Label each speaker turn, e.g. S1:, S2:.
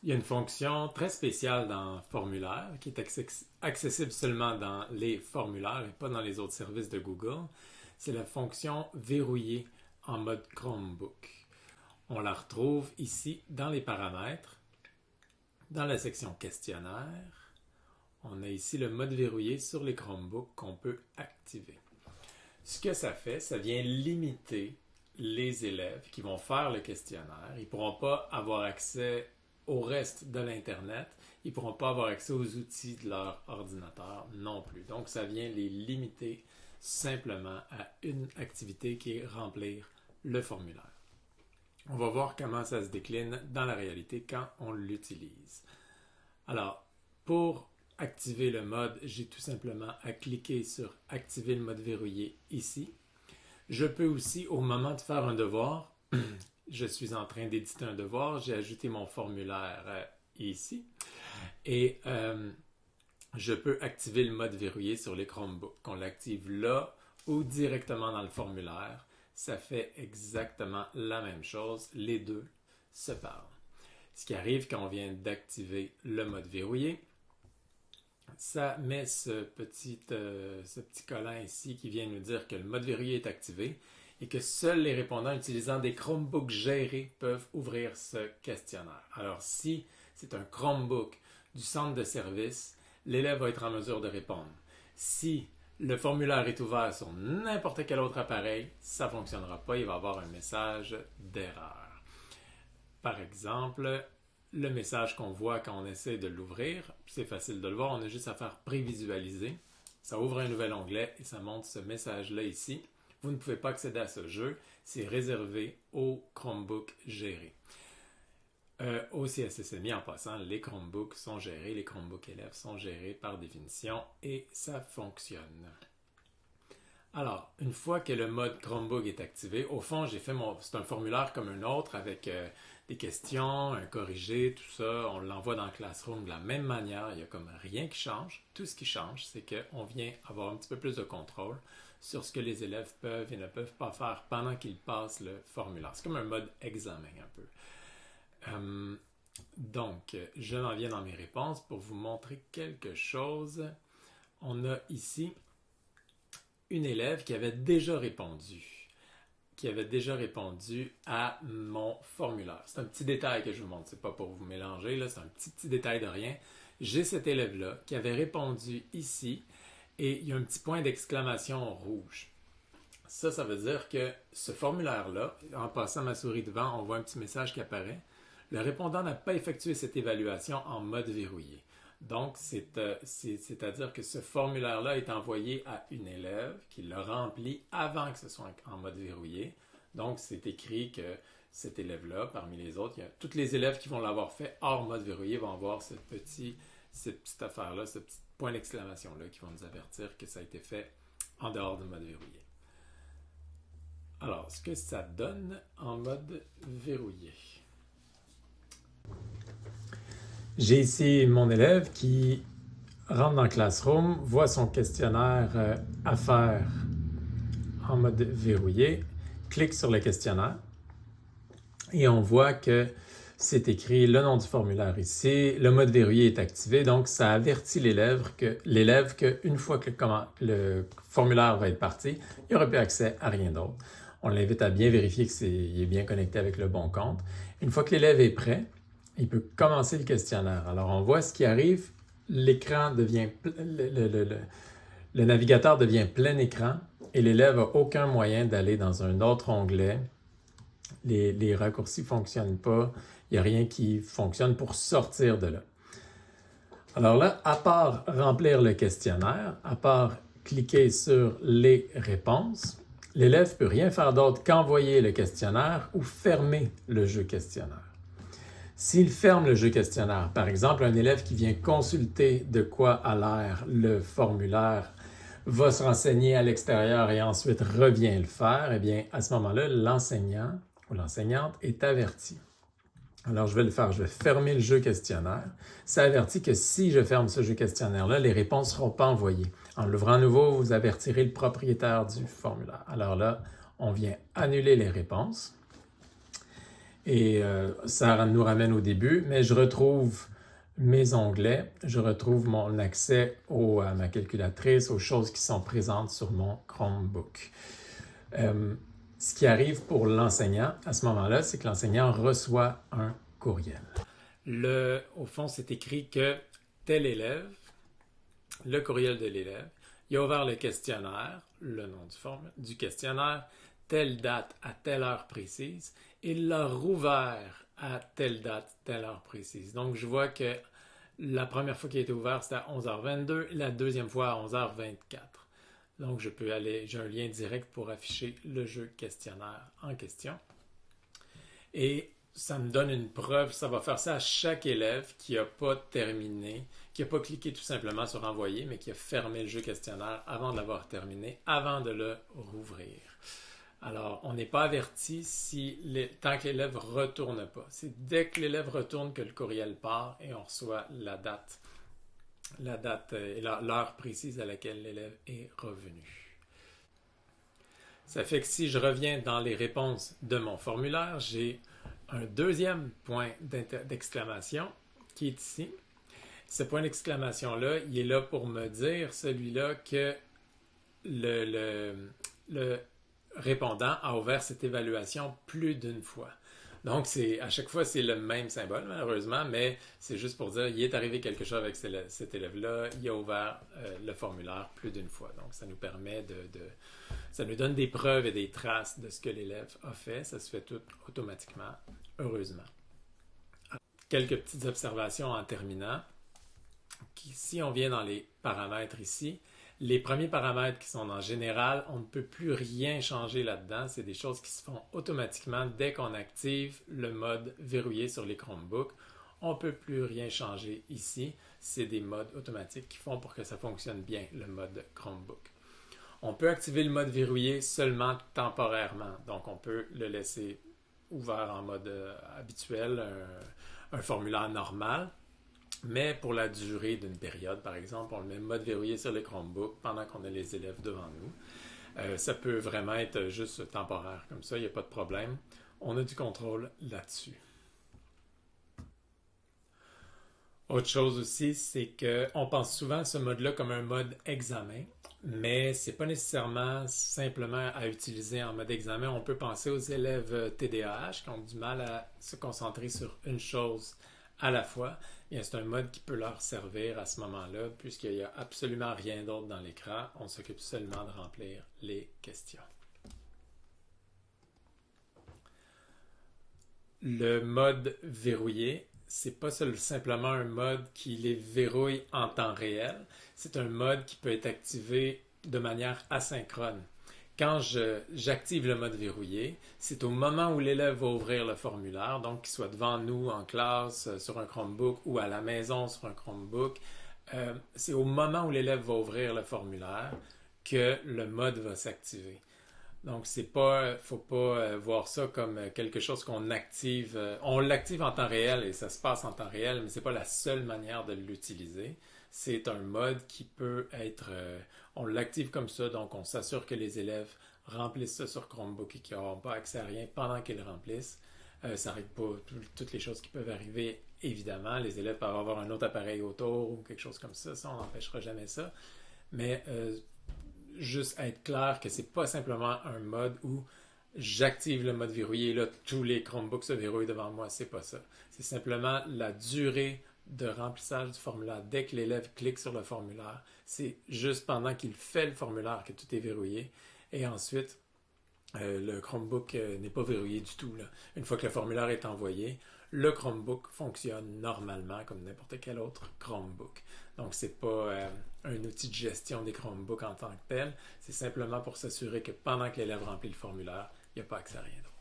S1: Il y a une fonction très spéciale dans Formulaire qui est accessible seulement dans les formulaires et pas dans les autres services de Google. C'est la fonction verrouiller en mode Chromebook. On la retrouve ici dans les paramètres, dans la section questionnaire. On a ici le mode verrouillé sur les Chromebooks qu'on peut activer. Ce que ça fait, ça vient limiter les élèves qui vont faire le questionnaire. Ils ne pourront pas avoir accès au reste de l'Internet. Ils ne pourront pas avoir accès aux outils de leur ordinateur non plus. Donc, ça vient les limiter simplement à une activité qui est remplir le formulaire. On va voir comment ça se décline dans la réalité quand on l'utilise. Alors, pour activer le mode, j'ai tout simplement à cliquer sur « Activer le mode verrouillé » ici. Je peux aussi, au moment de faire un devoir, je suis en train d'éditer un devoir, j'ai ajouté mon formulaire ici et je peux activer le mode verrouillé sur les Chromebooks. Qu'on l'active là ou directement dans le formulaire, ça fait exactement la même chose. Les deux se parlent. Ce qui arrive quand on vient d'activer le mode verrouillé, ça met ce petit collant ici qui vient nous dire que le mode verrouillé est activé et que seuls les répondants utilisant des Chromebooks gérés peuvent ouvrir ce questionnaire. Alors, si c'est un Chromebook du centre de service, l'élève va être en mesure de répondre. Si le formulaire est ouvert sur n'importe quel autre appareil, ça ne fonctionnera pas, il va y avoir un message d'erreur. Par exemple, le message qu'on voit quand on essaie de l'ouvrir, c'est facile de le voir, on a juste à faire prévisualiser. Ça ouvre un nouvel onglet et ça montre ce message-là ici. Vous ne pouvez pas accéder à ce jeu, c'est réservé aux Chromebooks gérés. Au CSSMI, en passant, les Chromebooks sont gérés, les Chromebooks élèves sont gérés par définition et ça fonctionne. Alors, une fois que le mode Chromebook est activé, au fond, c'est un formulaire comme un autre avec des questions, un corrigé, tout ça. On l'envoie dans Classroom de la même manière. Il n'y a comme rien qui change. Tout ce qui change, c'est qu'on vient avoir un petit peu plus de contrôle sur ce que les élèves peuvent et ne peuvent pas faire pendant qu'ils passent le formulaire. C'est comme un mode examen un peu. Donc, je m'en viens dans mes réponses pour vous montrer quelque chose. On a ici une élève qui avait déjà répondu à mon formulaire. C'est un petit détail que je vous montre, c'est pas pour vous mélanger, là, c'est un petit détail de rien. J'ai cet élève-là qui avait répondu ici et il y a un petit point d'exclamation rouge. Ça veut dire que ce formulaire-là, en passant ma souris devant, on voit un petit message qui apparaît. Le répondant n'a pas effectué cette évaluation en mode verrouillé. Donc, c'est-à-dire que ce formulaire-là est envoyé à une élève qui l'a rempli avant que ce soit en mode verrouillé. Donc, c'est écrit que cet élève-là, parmi les autres, tous les élèves qui vont l'avoir fait hors mode verrouillé vont avoir cette petite affaire-là, ce petit point d'exclamation-là qui va nous avertir que ça a été fait en dehors du mode verrouillé. Alors, ce que ça donne en mode verrouillé. J'ai ici mon élève qui rentre dans Classroom, voit son questionnaire à faire en mode verrouillé, clique sur le questionnaire et on voit que c'est écrit le nom du formulaire ici, le mode verrouillé est activé, donc ça avertit l'élève qu'une fois que le formulaire va être parti, il n'y aura plus accès à rien d'autre. On l'invite à bien vérifier qu'il est bien connecté avec le bon compte. Une fois que l'élève est prêt, il peut commencer le questionnaire. Alors, on voit ce qui arrive. L'écran devient... Le navigateur devient plein écran et l'élève n'a aucun moyen d'aller dans un autre onglet. Les raccourcis ne fonctionnent pas. Il n'y a rien qui fonctionne pour sortir de là. Alors là, à part remplir le questionnaire, à part cliquer sur les réponses, l'élève ne peut rien faire d'autre qu'envoyer le questionnaire ou fermer le jeu questionnaire. S'il ferme le jeu questionnaire, par exemple, un élève qui vient consulter de quoi a l'air le formulaire va se renseigner à l'extérieur et ensuite revient le faire, eh bien, à ce moment-là, l'enseignant ou l'enseignante est averti. Alors, je vais le faire. Je vais fermer le jeu questionnaire. Ça avertit que si je ferme ce jeu questionnaire-là, les réponses ne seront pas envoyées. En l'ouvrant à nouveau, vous avertirez le propriétaire du formulaire. Alors là, on vient annuler les réponses. Et ça nous ramène au début, mais je retrouve mes onglets, je retrouve mon accès à ma calculatrice, aux choses qui sont présentes sur mon Chromebook. Ce qui arrive pour l'enseignant à ce moment-là, c'est que l'enseignant reçoit un courriel. Au fond, c'est écrit que tel élève, le courriel de l'élève, il a ouvert le questionnaire, le nom du questionnaire, telle date à telle heure précise, et il l'a rouvert à telle date, telle heure précise. Donc, je vois que la première fois qu'il a été ouvert, c'était à 11h22, et la deuxième fois à 11h24. Donc, j'ai un lien direct pour afficher le jeu questionnaire en question. Et ça me donne une preuve, ça va faire ça à chaque élève qui n'a pas terminé, qui n'a pas cliqué tout simplement sur envoyer, mais qui a fermé le jeu questionnaire avant de l'avoir terminé, avant de le rouvrir. Alors, on n'est pas averti tant que l'élève ne retourne pas. C'est dès que l'élève retourne que le courriel part et on reçoit la date et l'heure précise à laquelle l'élève est revenu. Ça fait que si je reviens dans les réponses de mon formulaire, j'ai un deuxième point d'exclamation qui est ici. Ce point d'exclamation-là, il est là pour me dire, celui-là, que le répondant a ouvert cette évaluation plus d'une fois. Donc, à chaque fois, c'est le même symbole, malheureusement, mais c'est juste pour dire, il est arrivé quelque chose avec cet élève-là, il a ouvert le formulaire plus d'une fois. Donc, ça nous permet ça nous donne des preuves et des traces de ce que l'élève a fait. Ça se fait tout automatiquement, heureusement. Quelques petites observations en terminant. Si on vient dans les paramètres ici, les premiers paramètres qui sont en général, on ne peut plus rien changer là-dedans. C'est des choses qui se font automatiquement dès qu'on active le mode verrouillé sur les Chromebooks. On ne peut plus rien changer ici. C'est des modes automatiques qui font pour que ça fonctionne bien, le mode Chromebook. On peut activer le mode verrouillé seulement temporairement. Donc, on peut le laisser ouvert en mode habituel, un formulaire normal. Mais pour la durée d'une période, par exemple, on le met mode verrouillé sur les Chromebooks pendant qu'on a les élèves devant nous. Ça peut vraiment être juste temporaire comme ça, il n'y a pas de problème. On a du contrôle là-dessus. Autre chose aussi, c'est qu'on pense souvent à ce mode-là comme un mode examen, mais ce n'est pas nécessairement simplement à utiliser en mode examen. On peut penser aux élèves TDAH qui ont du mal à se concentrer sur une chose à la fois. Bien, c'est un mode qui peut leur servir à ce moment-là, puisqu'il n'y a absolument rien d'autre dans l'écran. On s'occupe seulement de remplir les questions. Le mode verrouillé, c'est pas simplement un mode qui les verrouille en temps réel, c'est un mode qui peut être activé de manière asynchrone. Quand j'active le mode verrouillé, c'est au moment où l'élève va ouvrir le formulaire, donc qu'il soit devant nous en classe, sur un Chromebook ou à la maison sur un Chromebook, c'est au moment où l'élève va ouvrir le formulaire que le mode va s'activer. Donc, faut pas voir ça comme quelque chose qu'on active. On l'active en temps réel et ça se passe en temps réel, mais c'est pas la seule manière de l'utiliser. C'est un mode qui peut être... on l'active comme ça, donc on s'assure que les élèves remplissent ça sur Chromebook et qu'ils n'auront pas accès à rien pendant qu'ils le remplissent. Ça n'arrive pas toutes les choses qui peuvent arriver, évidemment. Les élèves peuvent avoir un autre appareil autour ou quelque chose comme ça. Ça, on n'empêchera jamais ça. Mais juste être clair que c'est pas simplement un mode où j'active le mode verrouillé et là tous les Chromebooks se verrouillent devant moi, c'est pas ça. C'est simplement la durée de remplissage du formulaire. Dès que l'élève clique sur le formulaire, c'est juste pendant qu'il fait le formulaire que tout est verrouillé et ensuite le Chromebook n'est pas verrouillé du tout, là. Une fois que le formulaire est envoyé, le Chromebook fonctionne normalement comme n'importe quel autre Chromebook. Donc, ce n'est pas un outil de gestion des Chromebooks en tant que tel. C'est simplement pour s'assurer que pendant que l'élève remplit le formulaire, il n'y a pas accès à rien d'autre.